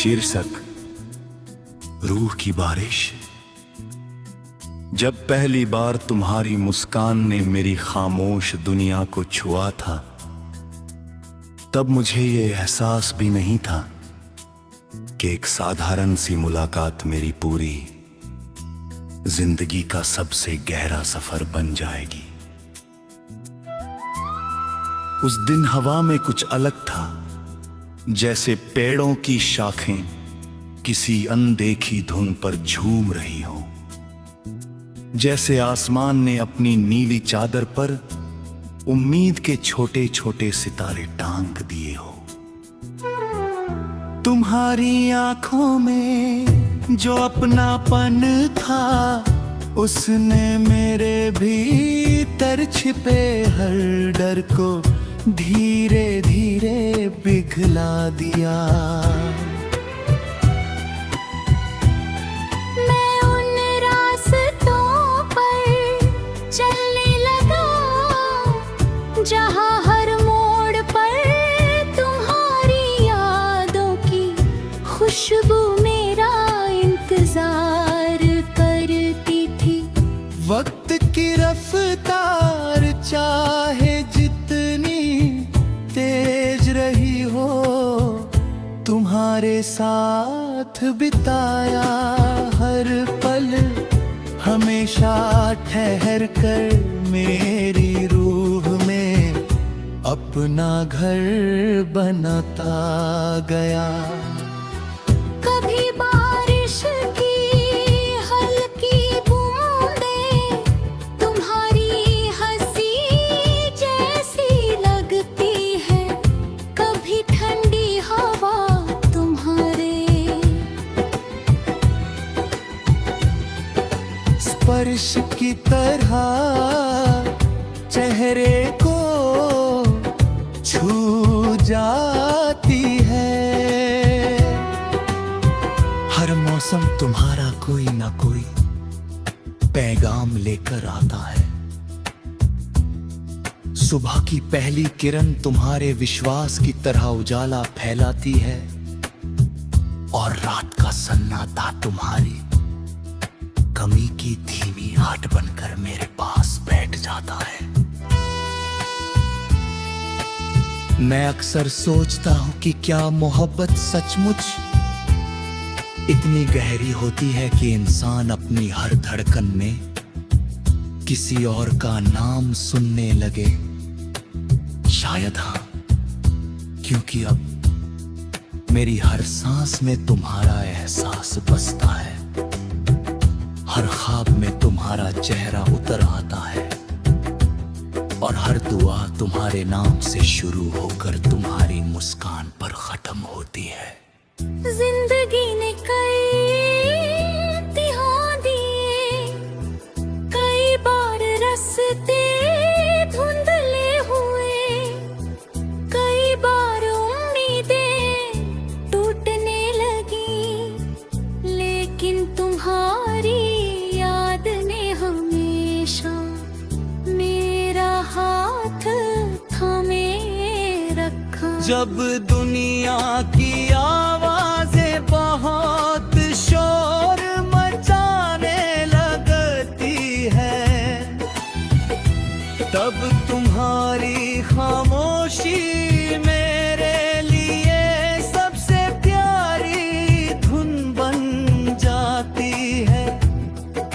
शीर्षक रूह की बारिश। जब पहली बार तुम्हारी मुस्कान ने मेरी खामोश दुनिया को छुआ था, तब मुझे ये एहसास भी नहीं था कि एक साधारण सी मुलाकात मेरी पूरी जिंदगी का सबसे गहरा सफर बन जाएगी। उस दिन हवा में कुछ अलग था, जैसे पेड़ों की शाखें किसी अनदेखी धुन पर झूम रही हो, जैसे आसमान ने अपनी नीली चादर पर उम्मीद के छोटे छोटे सितारे टांग दिए हो। तुम्हारी आंखों में जो अपनापन था, उसने मेरे भीतर छिपे हर डर को धीरे धीरे पिघला दिया। मैं उन रास्तों पर चलने लगा जहां हर मोड़ पर तुम्हारी यादों की खुशबू मेरा इंतजार करती थी। वक्त की रफ्तार चाहे जितनी तेज रही हो, तुम्हारे साथ बिताया हर पल हमेशा ठहर कर मेरी रूह में अपना घर बनाता गया। कभी बारिश की हल्की बूंदें तुम्हारी हंसी जैसी लगती है, कभी ठंडी हवा तुम्हारे स्पर्श की तरह चेहरे को छू जाती है। हर मौसम तुम्हारा कोई ना कोई पैगाम लेकर आता है। सुबह की पहली किरण तुम्हारे विश्वास की तरह उजाला फैलाती है, और रात का सन्नाटा तुम्हारी कमी की धीमी आहट बनकर मेरे पास बैठ जाता है। मैं अक्सर सोचता हूं कि क्या मोहब्बत सचमुच इतनी गहरी होती है कि इंसान अपनी हर धड़कन में किसी और का नाम सुनने लगे। शायद हाँ, क्योंकि अब मेरी हर सांस में तुम्हारा एहसास बसता है, हर ख्वाब में तुम्हारा चेहरा उतर आता है, और हर दुआ तुम्हारे नाम से शुरू होकर तुम्हारी मुस्कान पर खत्म होती है। जिंदगी ने कई इम्तिहान दिए, कई बार रास्ते धुंधले हुए, कई बार उम्मीदें टूटने लगी, लेकिन तुम्हारी याद ने हमेशा मेरा हाथ थामे रखा। जब दुनिया की आवाजें बहुत शोर मचाने लगती है, तब तुम्हारी खामोशी मेरे लिए सबसे प्यारी धुन बन जाती है।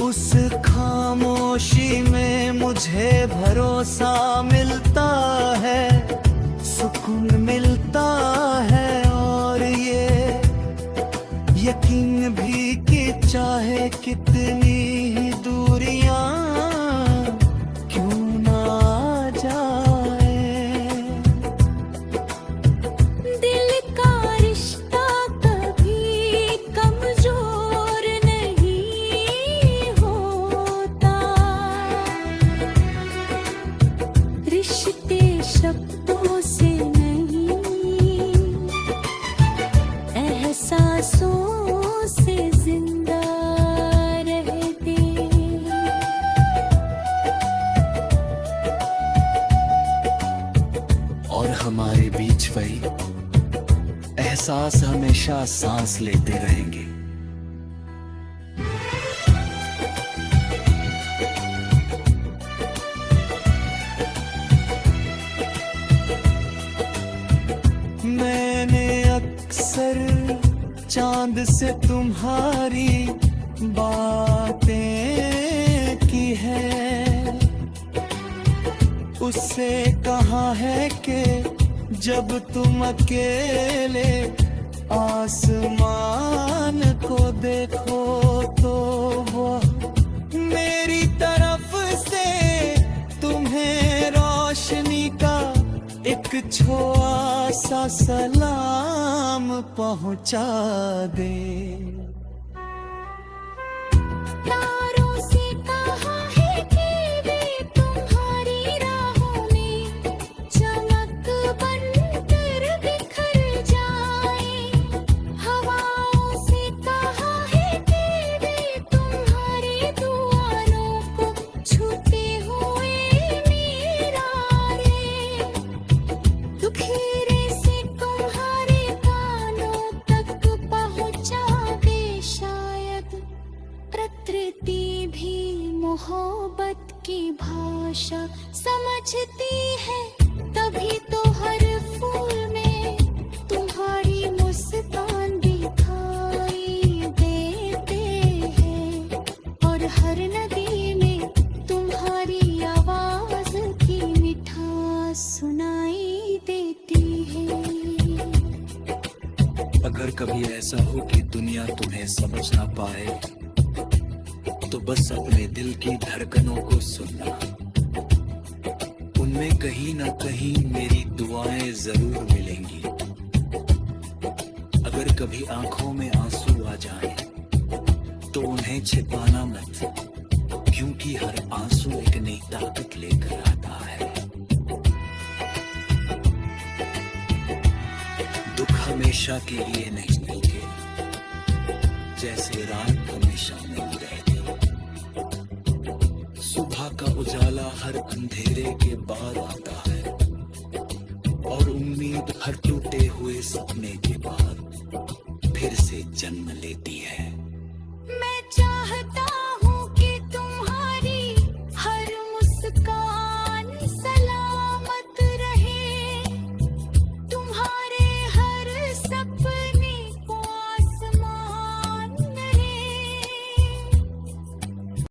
उस खामोशी में मुझे भरोसा मिलता है, सुकून मिलता है, और ये यकीन भी कि चाहे कितनी ही दूरियां क्यों ना आ जाए, दिल का रिश्ता कभी कमजोर नहीं होता। रिश्ते शब्दों से नहीं, एहसासों से जिंदा रहते एहसास हमेशा सांस लेते रहेंगे। मैंने अक्सर चांद से तुम्हारी बातें की है, उससे कहा है कि जब तुम अकेले आसमान को देखो तो वो मेरी तरफ से तुम्हें रोशनी का एक छोटा सा सलाम पहुंचा दे। तारों से कहा है कि वे तुम्हारी राहों में चमक बनकर बिखर जाएं। हवाओं से कहा है कि वे तुम्हारी दुआओं को छूते हुए मेरा रे। दुखेरे से तुम्हारे कानों तक पहुंचा दे शायद। प्रकृति भी मोहब्बत की भाषा समझती है, तभी तो हर फूल में तुम्हारी मुस्कान दिखाई देते हैं, और हर नदी में तुम्हारी आवाज की मिठास सुनाई देती है। अगर कभी ऐसा हो कि दुनिया तुम्हें समझ ना पाए तो बस अपने दिल की धड़कनों को सुनना, उनमें कहीं ना कहीं मेरी दुआएं जरूर मिलेंगी। अगर कभी आंखों में आंसू आ जाए तो उन्हें छिपाना मत, क्योंकि हर आंसू एक नई ताकत लेकर आता है। दुख हमेशा के लिए नहीं मिलते, जैसे रात हमेशा नहीं रहती। सुबह का उजाला हर अंधेरे के बाद आता है, और उम्मीद हर टूटे हुए सपने के बाद फिर से जन्म लेती है। मैं चाहता